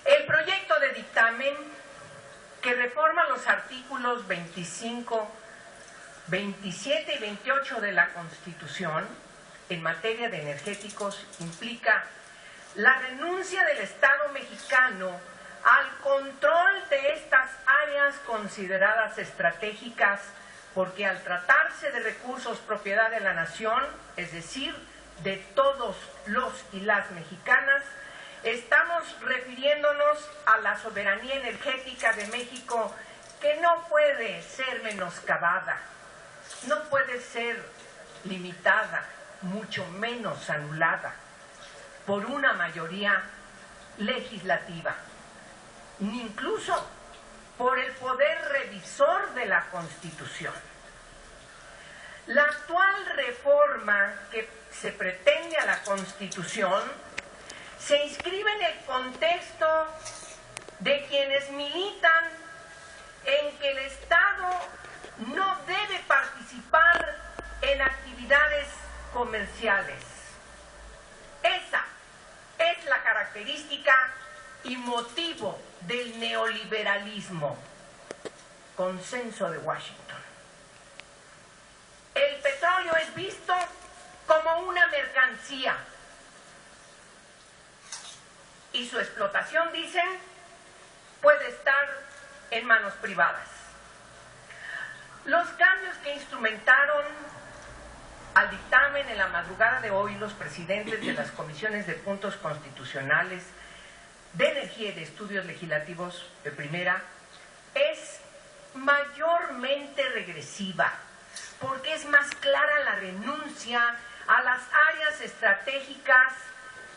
El proyecto de dictamen que reforma los artículos 25, 27 y 28 de la Constitución en materia de energéticos implica la renuncia del Estado mexicano al control de estas áreas consideradas estratégicas, porque al tratarse de recursos propiedad de la nación, es decir, de todos los y las mexicanas, estamos refiriéndonos a la soberanía energética de México, que no puede ser menoscabada, no puede ser limitada, mucho menos anulada por una mayoría legislativa, ni incluso por el poder revisor de la Constitución. La actual reforma que se pretende a la Constitución se inscribe en el contexto de quienes militan en que el Estado no debe participar en actividades comerciales. Esa es la característica y motivo del neoliberalismo. Consenso de Washington. El petróleo es visto como una mercancía y su explotación, dicen, puede estar en manos privadas. Los cambios que instrumentaron al dictamen en la madrugada de hoy los presidentes de las comisiones de puntos constitucionales de energía y de estudios legislativos de primera es mayormente regresiva, porque es más clara la renuncia a las áreas estratégicas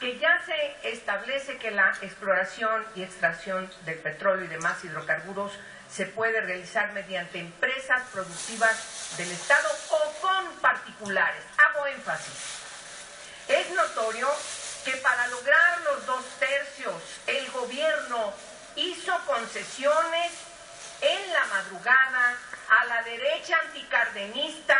que ya se establece que la exploración y extracción del petróleo y demás hidrocarburos se puede realizar mediante empresas productivas del Estado o con particulares. Hago énfasis. Es notorio que para lograr los 2/3 el gobierno hizo concesiones en la madrugada a la derecha anticardenista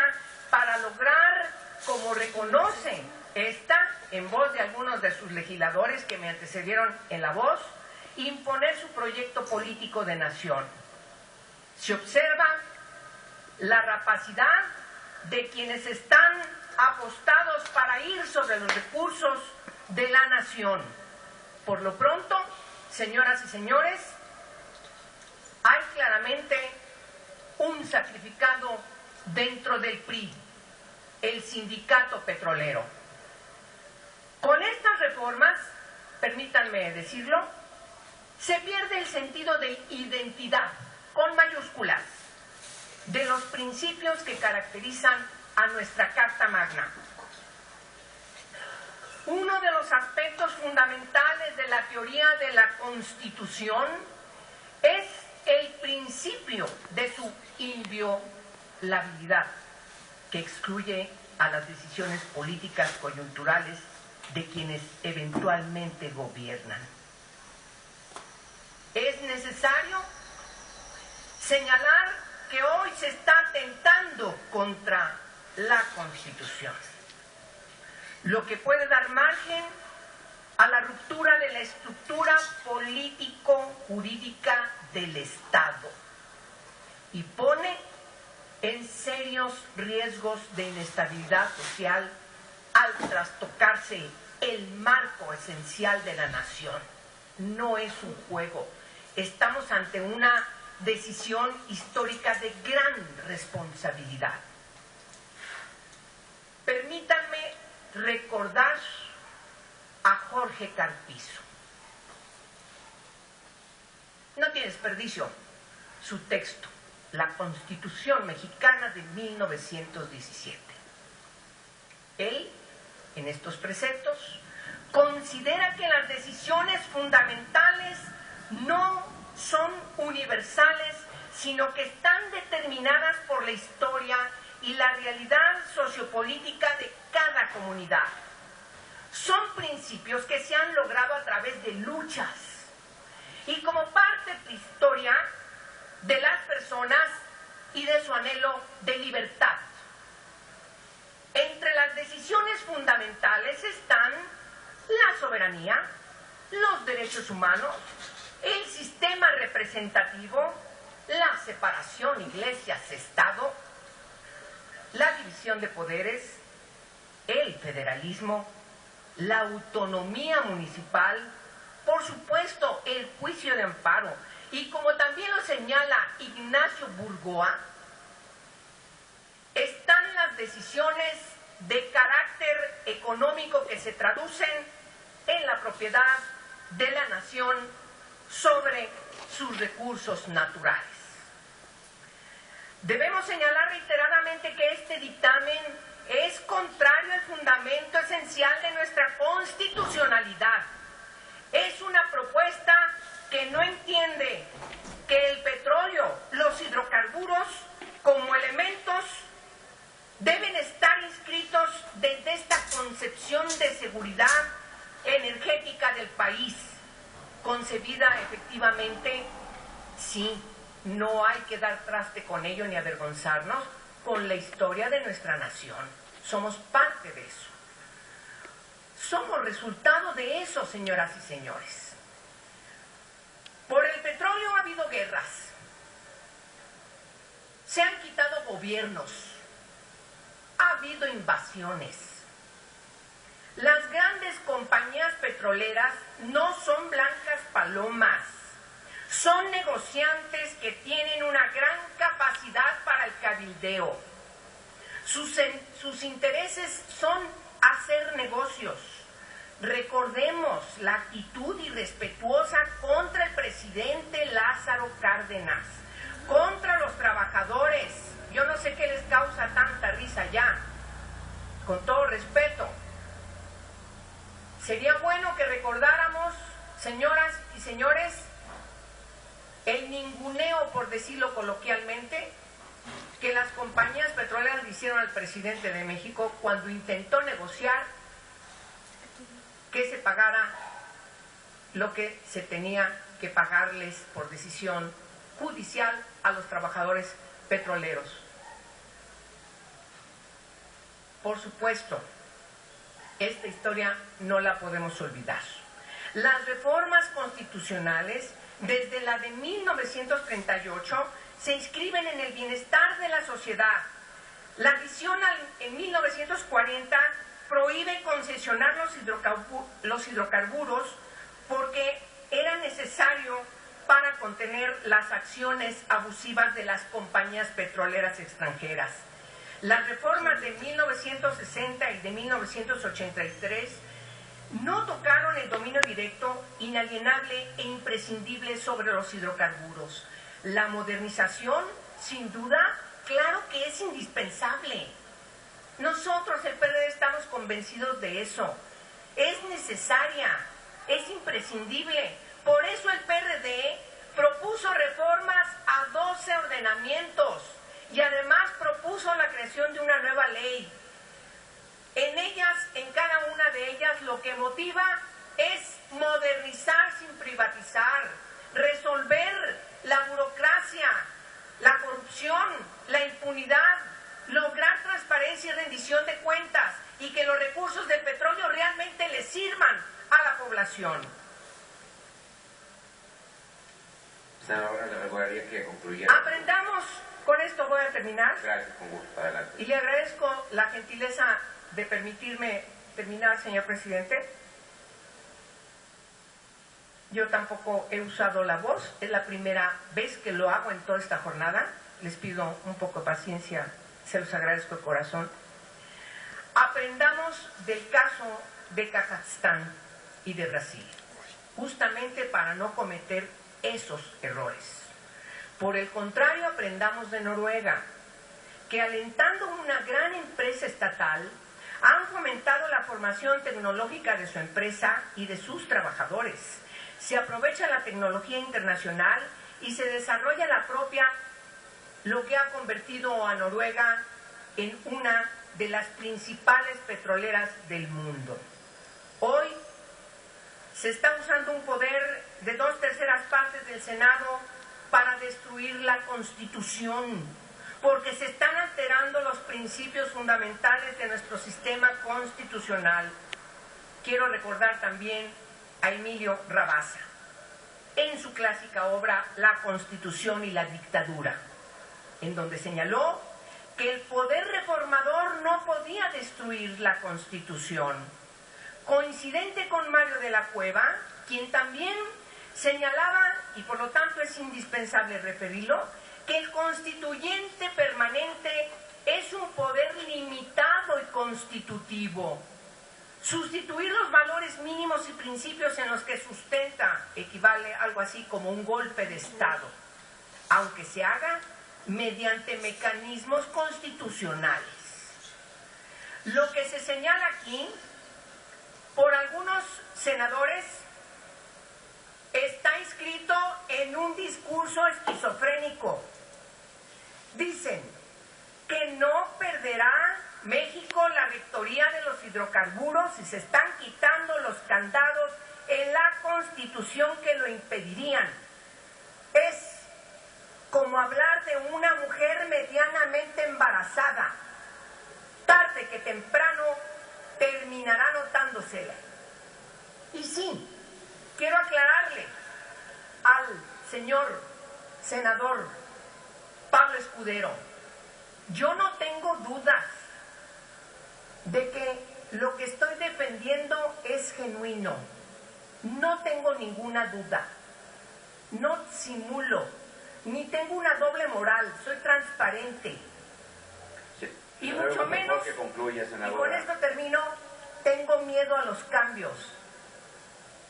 para lograr, como reconoce esta en voz de algunos de sus legisladores que me antecedieron en la voz, imponer su proyecto político de nación. Se observa la rapacidad de quienes están apostados para ir sobre los recursos de la nación. Por lo pronto, señoras y señores, hay claramente un sacrificado dentro del PRI, el sindicato petrolero. Con estas reformas, permítanme decirlo, se pierde el sentido de identidad, con mayúsculas, de los principios que caracterizan a nuestra Carta Magna. Uno de los aspectos fundamentales de la teoría de la Constitución es el principio de su inviolabilidad, que excluye a las decisiones políticas coyunturales de quienes eventualmente gobiernan. Es necesario señalar que hoy se está atentando contra la Constitución, lo que puede dar margen a la ruptura de la estructura político-jurídica del Estado y pone en serios riesgos de inestabilidad social al trastocarse el marco esencial de la nación. No es un juego, estamos ante una decisión histórica de gran responsabilidad. Permítanme recordar a Jorge Carpizo. No tiene desperdicio su texto, La Constitución Mexicana de 1917. Él, en estos preceptos, considera que las decisiones fundamentales no son universales, sino que están determinadas por la historia y la realidad sociopolítica de cada comunidad. Son principios que se han logrado a través de luchas y como parte de la historia de las personas y de su anhelo de libertad. Entre las decisiones fundamentales están la soberanía, los derechos humanos, el sistema representativo, la separación iglesias-estado, la división de poderes, el federalismo, la autonomía municipal, por supuesto, el juicio de amparo, y como también lo señala Ignacio Burgoa, están las decisiones de carácter económico que se traducen en la propiedad de la nación sobre sus recursos naturales. Debemos señalar reiteradamente que este dictamen es contrario al fundamento esencial de nuestra constitucionalidad. Es una propuesta que no entiende que el petróleo, los hidrocarburos, como elementos, deben estar inscritos desde esta concepción de seguridad energética del país, concebida efectivamente, sí, no hay que dar traste con ello ni avergonzarnos, con la historia de nuestra nación. Somos parte de eso. Somos resultado de eso, señoras y señores. Por el petróleo ha habido guerras. Se han quitado gobiernos. Ha habido invasiones. Las grandes compañías petroleras no son blancas palomas. Son negociantes que tienen una gran capacidad para el cabildeo. Sus intereses son hacer negocios. Recordemos la actitud irrespetuosa contra el presidente Lázaro Cárdenas, contra los trabajadores. Yo no sé qué les causa tanta risa ya, con todo respeto. Sería bueno que recordáramos, señoras y señores, el ninguneo, por decirlo coloquialmente, que las compañías petroleras le hicieron al presidente de México cuando intentó negociar que se pagara lo que se tenía que pagarles por decisión judicial a los trabajadores petroleros. Por supuesto, esta historia no la podemos olvidar. Las reformas constitucionales, desde la de 1938, se inscriben en el bienestar de la sociedad. La visión en 1940 prohíbe concesionar los hidrocarburos porque era necesario para contener las acciones abusivas de las compañías petroleras extranjeras. Las reformas de 1960 y de 1983 no tocaron el dominio directo, inalienable e imprescindible sobre los hidrocarburos. La modernización, sin duda, claro que es indispensable. Nosotros, el PRD, estamos convencidos de eso. Es necesaria, es imprescindible. Por eso el PRD propuso reformas a 12 ordenamientos y además propuso la creación de una nueva ley. En ellas, en cada una de ellas, lo que motiva es modernizar sin privatizar, resolver la burocracia, la corrupción, la impunidad, lograr transparencia y rendición de cuentas y que los recursos del petróleo realmente le sirvan a la población. Ahora le recordaría que concluyera. Aprendamos, con esto voy a terminar. Gracias, con gusto, adelante. Y le agradezco la gentileza de permitirme terminar, señor presidente. Yo tampoco he usado la voz, es la primera vez que lo hago en toda esta jornada. Les pido un poco de paciencia, se los agradezco de corazón. Aprendamos del caso de Kazajstán y de Brasil, justamente para no cometer esos errores. Por el contrario, aprendamos de Noruega, que alentando una gran empresa estatal, han fomentado la formación tecnológica de su empresa y de sus trabajadores. Se aprovecha la tecnología internacional y se desarrolla la propia, lo que ha convertido a Noruega en una de las principales petroleras del mundo. Hoy se está usando un poder de 2/3 partes del Senado para destruir la Constitución, porque se están alterando los principios fundamentales de nuestro sistema constitucional. Quiero recordar también a Emilio Rabasa. en su clásica obra La Constitución y la Dictadura, en donde señaló que el poder reformador no podía destruir la Constitución. Coincidente con Mario de la Cueva, quien también señalaba, y por lo tanto es indispensable referirlo, que el constituyente permanente es un poder limitado y constitutivo. Sustituir los valores mínimos y principios en los que sustenta equivale a algo así como un golpe de Estado, aunque se haga mediante mecanismos constitucionales. Lo que se señala aquí por algunos senadores está inscrito en un discurso esquizofrénico. Dicen que no perderá México la rectoría de los hidrocarburos si se están quitando los candados en la Constitución que lo impedirían. Es como hablar de una mujer medianamente embarazada. Tarde que temprano terminará notándosela. Y sí, quiero aclararle al señor senador Pablo Escudero, yo no tengo dudas de que lo que estoy defendiendo es genuino. No tengo ninguna duda. No simulo, ni tengo una doble moral, soy transparente. Sí. Y mucho menos, que concluya, y con esto termino, tengo miedo a los cambios.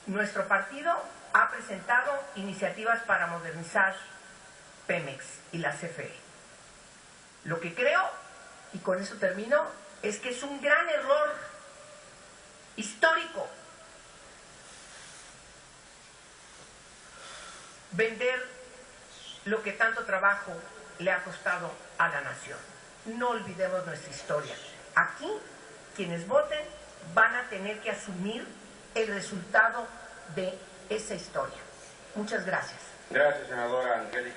Nuestro partido ha presentado iniciativas para modernizar Pemex y la CFE. Lo que creo, y con eso termino, es que es un gran error histórico vender lo que tanto trabajo le ha costado a la nación. No olvidemos nuestra historia. Aquí, quienes voten van a tener que asumir el resultado de esa historia. Muchas gracias. Gracias, senadora Angélica.